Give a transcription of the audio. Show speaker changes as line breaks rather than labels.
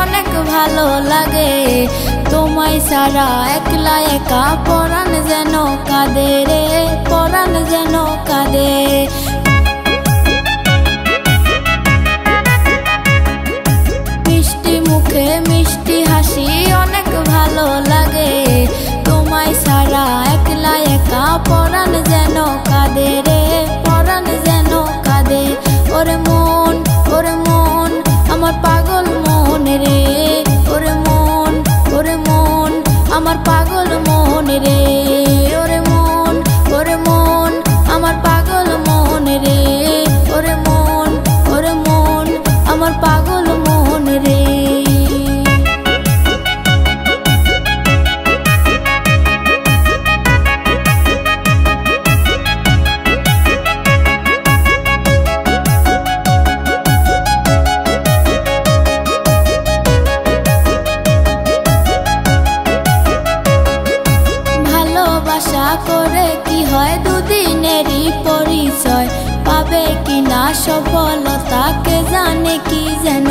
অনেক ভালো লাগে। তোমায় ছাড়া একলা একা পরাণ যেন কাঁদে রে, পরাণ যেন কাঁদে। মিষ্টি মুখে মিষ্টি হাসি অনেক ভালো লাগে। তোমায় ছাড়া একলা একা পরাণ যেন কাঁদে রে, পরাণ যেন কাঁদে। ওরে মন, ওরে মন, আমার পাগল মন রে। ওরে মন, ওরে মন, আমার পাগল মন রে। ওরে মন, ওরে মন, আমার পাগল মন রে। ওরে মন, ওরে মন, আমার পাগল মন রে। আশা করে কি হয় দুদিনেরই পরিচয়, পাবে কিনা সফলতা কে জানে কি যেন।